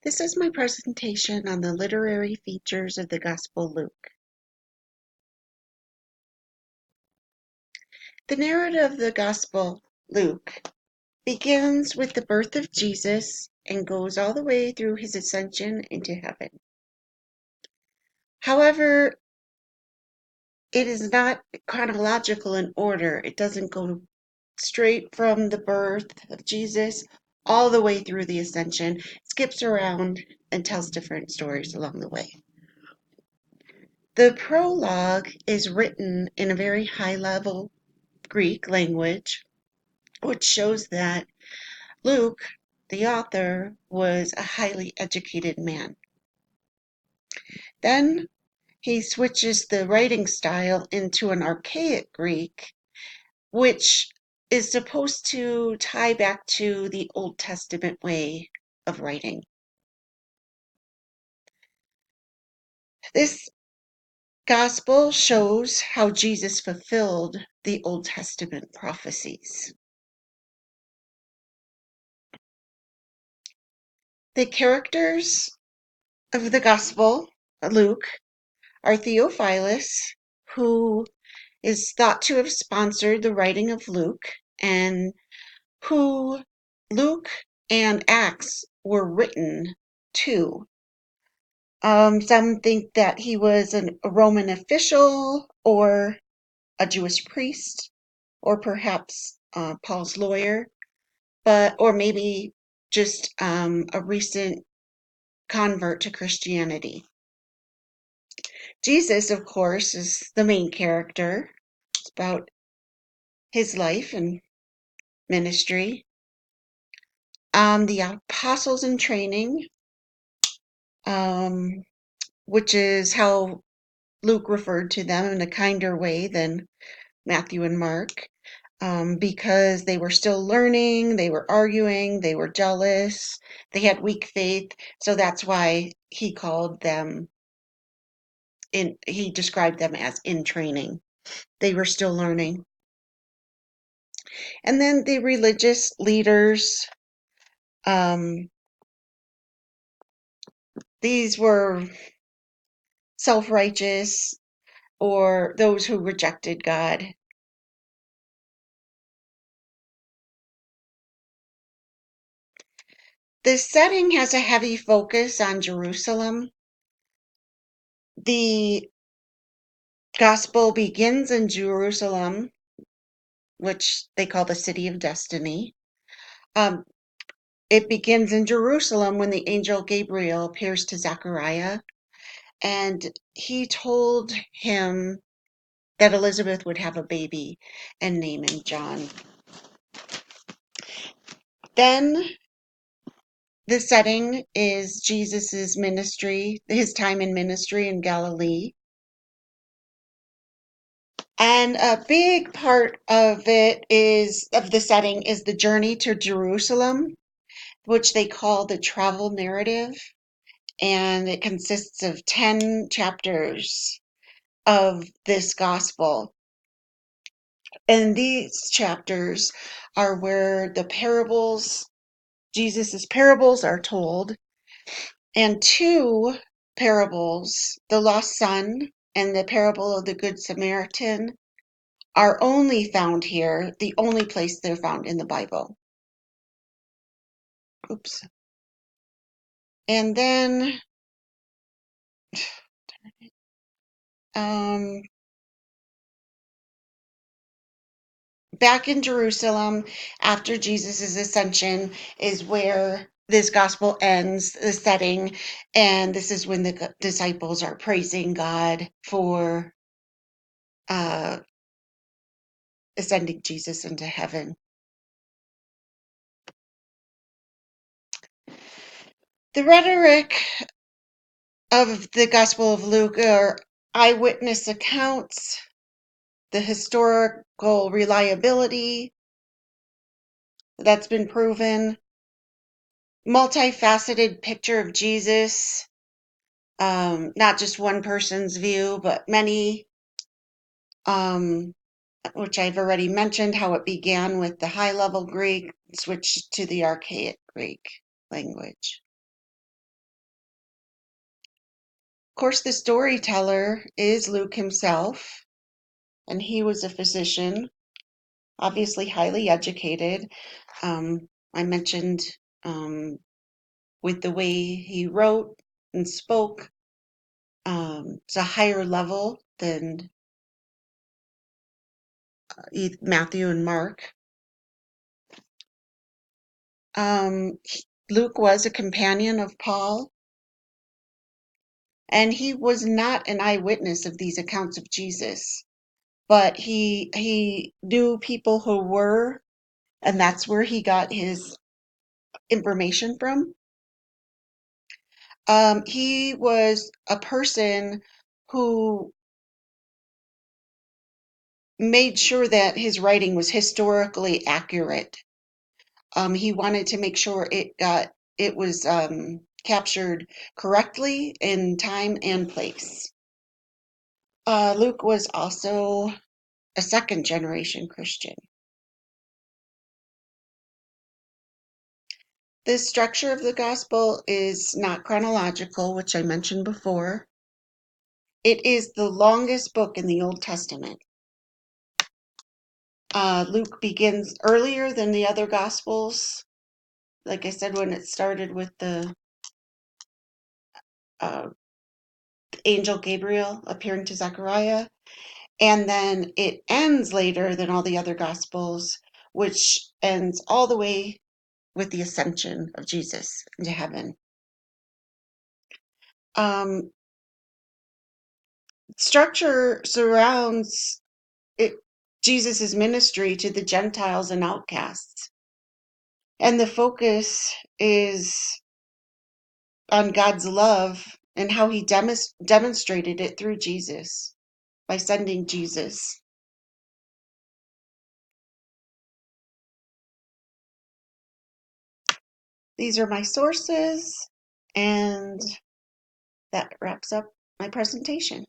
This is my presentation on the literary features of the Gospel Luke. The narrative of the Gospel Luke begins with the birth of Jesus and goes all the way through his ascension into heaven. However, it is not chronological in order. It doesn't go straight from the birth of Jesus all the way through the ascension. It skips around and tells different stories along the way. The prologue is written in a very high-level Greek language, which shows that Luke, the author, was a highly educated man. Then he switches the writing style into an archaic Greek, which is supposed to tie back to the Old Testament way of writing. This gospel shows how Jesus fulfilled the Old Testament prophecies. The characters of the gospel, Luke, are Theophilus, who is thought to have sponsored the writing of Luke, and who Luke and Acts were written to. Some think that he was a Roman official or a Jewish priest, or perhaps Paul's lawyer, or maybe just a recent convert to Christianity. Jesus, of course, is the main character. It's about his life and ministry. The apostles in training, um, which is how Luke referred to them in a kinder way than Matthew and Mark, because they were still learning, they were arguing, they were jealous, they had weak faith. So that's why he described them as in training. They were still learning. And then the religious leaders, these were self-righteous or those who rejected God. The setting has a heavy focus on Jerusalem. The gospel begins in Jerusalem, which they call the city of destiny. It begins in Jerusalem when the angel Gabriel appears to Zechariah, and he told him that Elizabeth would have a baby and name him John. Then the setting is Jesus's ministry, his time in ministry in Galilee. And a big part of the setting is the journey to Jerusalem, which they call the travel narrative. And it consists of 10 chapters of this gospel. And these chapters are where Jesus's parables are told. And two parables, the lost son and the parable of the Good Samaritan, are only found here, the only place they're found in the Bible. Oops. And then back in Jerusalem, after Jesus' ascension, is where this gospel ends, the setting, and this is when the disciples are praising God for ascending Jesus into heaven. The rhetoric of the Gospel of Luke are eyewitness accounts, the historical reliability that's been proven, multifaceted picture of Jesus, not just one person's view, but many, which I've already mentioned, how it began with the high-level Greek, switched to the archaic Greek language. course, the storyteller is Luke himself, and he was a physician, obviously highly educated. I mentioned with the way he wrote and spoke, it's a higher level than Matthew and Mark. Luke was a companion of Paul, and he was not an eyewitness of these accounts of Jesus, but he knew people who were, and that's where he got his information from. He was a person who made sure that his writing was historically accurate. He wanted to make sure it was captured correctly in time and place. Luke was also a second generation Christian. The structure of the gospel is not chronological, which I mentioned before. It is the longest book in the Old Testament. Luke begins earlier than the other gospels. Like I said, when it started with the uh, angel Gabriel appearing to Zechariah, and then it ends later than all the other gospels, which ends all the way with the ascension of Jesus into heaven. Structure surrounds it, Jesus' ministry to the Gentiles and outcasts. And the focus is on God's love and how he demonstrated it through Jesus by sending Jesus. These are my sources, and that wraps up my presentation.